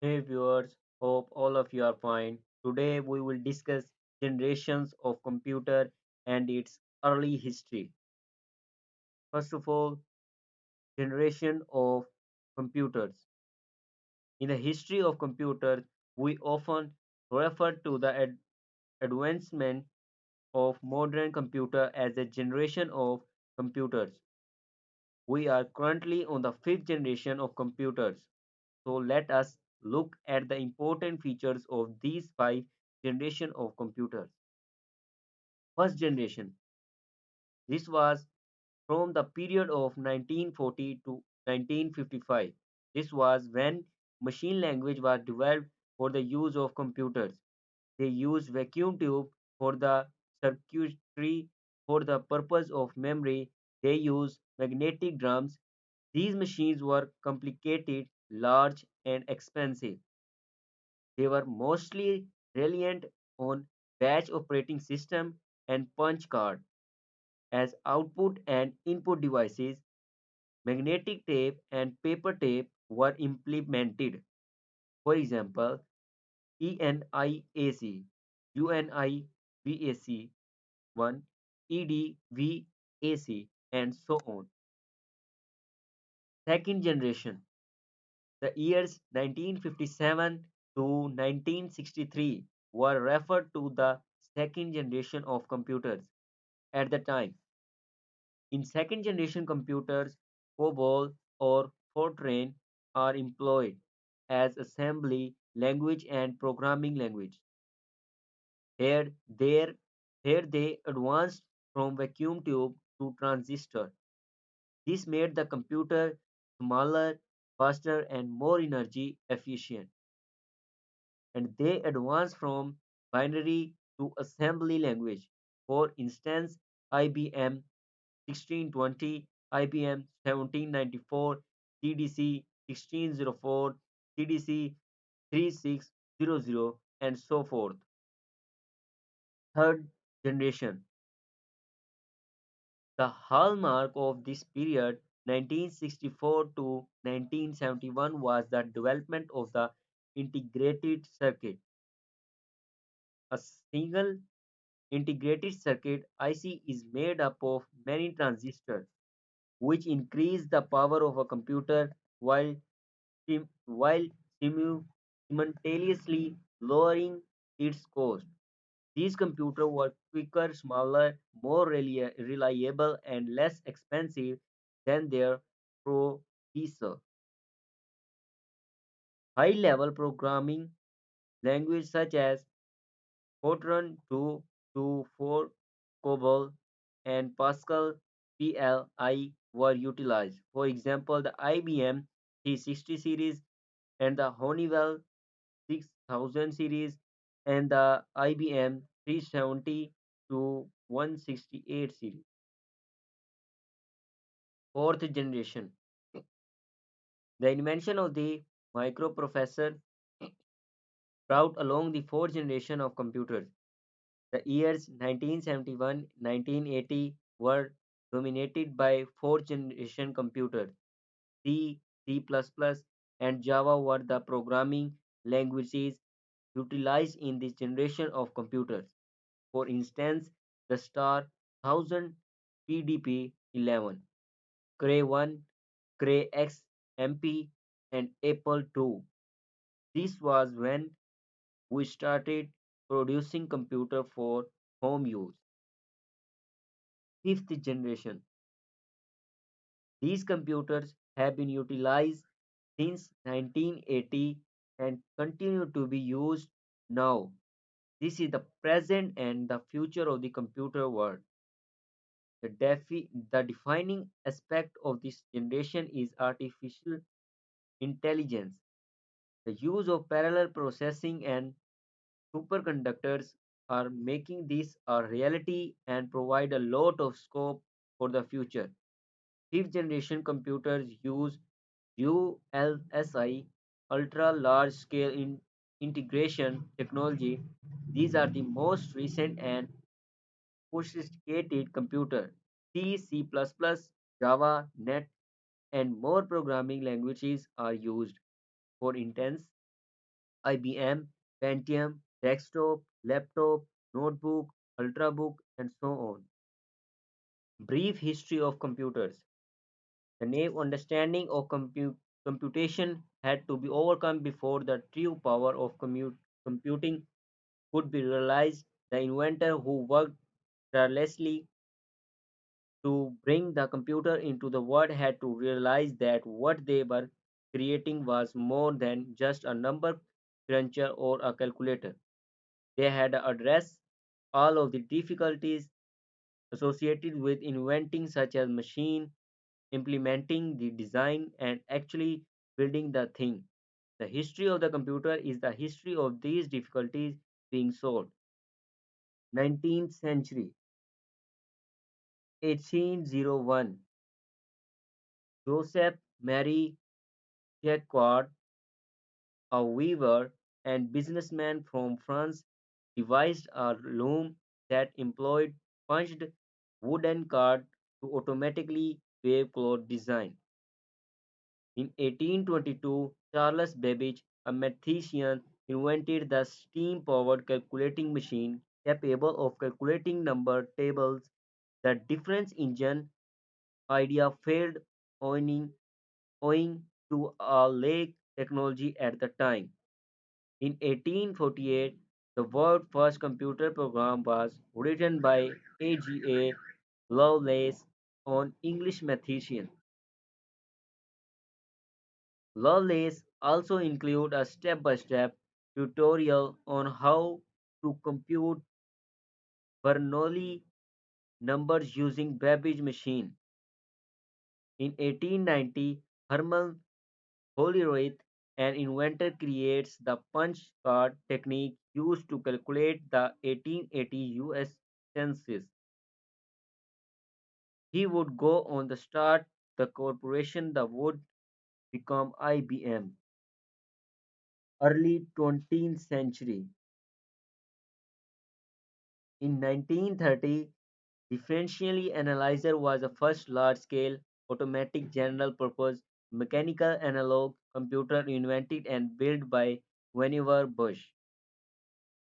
Hey viewers, hope all of you are fine. Today we will discuss generations of computer and its early history. First of all, generation of computers. In the history of computers, we often refer to the advancement of modern computer as a generation of computers. We are currently on the fifth generation of computers. So let us look at the important features of these five generation of computers. First generation. This was from the period of 1940 to 1955. This was when machine language was developed for the use of computers. They used vacuum tube for the circuitry for the purpose of memory. They used magnetic drums. These machines were complicated, large, and expensive. They were mostly reliant on batch operating system and punch card as output and input devices. Magnetic tape and paper tape were implemented. For example, ENIAC, UNIVAC 1, EDVAC, and so on. Second generation, the years 1957 to 1963 were referred to the second generation of computers. At the time, in second generation computers, COBOL or Fortran are employed as assembly language and programming language. Here, there, here they advanced from vacuum tube to transistor. This made the computer smaller, faster, and more energy efficient. And they advanced from binary to assembly language. For instance, IBM 1620, IBM 1794, CDC 1604, CDC 3600, and so forth. Third generation. The hallmark of this period, 1964 to 1971, was the development of the integrated circuit. A single integrated circuit IC is made up of many transistors, which increase the power of a computer while while simultaneously lowering its cost. These computers were quicker, smaller, more reliable, and less expensive than their predecessor. High-level programming languages such as Fortran 224, COBOL, and Pascal PLI were utilized. For example, the IBM 360 series and the Honeywell 6000 series and the IBM 370 to 168 series. Fourth generation. The invention of the microprocessor brought along the fourth generation of computers. The years 1971-1980 were dominated by fourth generation computers. C, C++, and Java were the programming languages utilized in this generation of computers. For instance, the Star 1000 PDP-11, Cray 1, Cray X MP, and Apple II. This was when we started producing computer for home use. Fifth generation. These computers have been utilized since 1980 and continue to be used now. This is the present and the future of the computer world. The defining aspect of this generation is artificial intelligence. The use of parallel processing and superconductors are making this a reality and provide a lot of scope for the future. Fifth generation computers use ULSI, ultra large scale integration technology. These are the most recent and sophisticated computer. C, C++, Java, Net, and more programming languages are used. For instance, IBM, Pentium, desktop, laptop, notebook, ultrabook, and so on. Brief history of computers. The naive understanding of computation had to be overcome before the true power of computing could be realized. The inventor who worked tirelessly to bring the computer into the world had to realize that what they were creating was more than just a number cruncher or a calculator. They had to address all of the difficulties associated with inventing such as machine, implementing the design, and actually building the thing. The history of the computer is the history of these difficulties being solved. 19th century, 1801, Joseph Marie Jacquard, a weaver and businessman from France, devised a loom that employed punched wooden card to automatically weave cloth design. In 1822, Charles Babbage, a mathematician, invented the steam-powered calculating machine capable of calculating number tables. The difference engine idea failed owing, owing to a lack technology at the time. In 1848, the world's first computer program was written by A.G.A. Lovelace, an English mathematician. Lovelace also include a step-by-step tutorial on how to compute Bernoulli numbers using Babbage machine. In 1890, Herman Hollerith, an inventor, creates the punch card technique used to calculate the 1880 US census. He would go on to start the corporation that would become IBM. Early 20th century. In 1930, differential analyzer was the first large-scale automatic general-purpose mechanical analog computer invented and built by Vannevar Bush.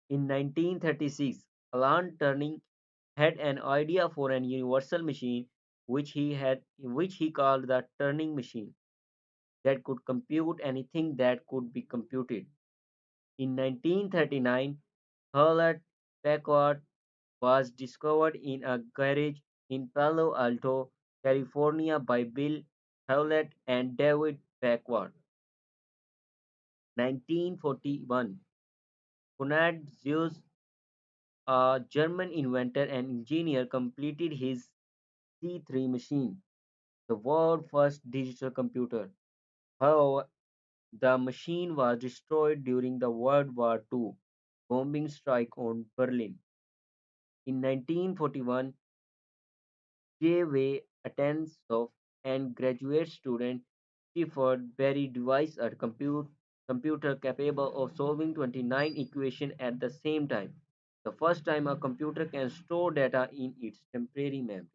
In 1936, Alan Turing had an idea for an universal machine which he called the Turing machine that could compute anything that could be computed. In 1939, Hewlett Packard was discovered in a garage in Palo Alto, California by Bill Hewlett and David Packard. 1941, Konrad Zuse, a German inventor and engineer, completed his C3 machine, the world's first digital computer. However, the machine was destroyed during the World War II bombing strike on Berlin. In 1941, J. Atensov and graduate student Clifford Berry devised a computer capable of solving 29 equations at the same time. The first time a computer can store data in its temporary memory.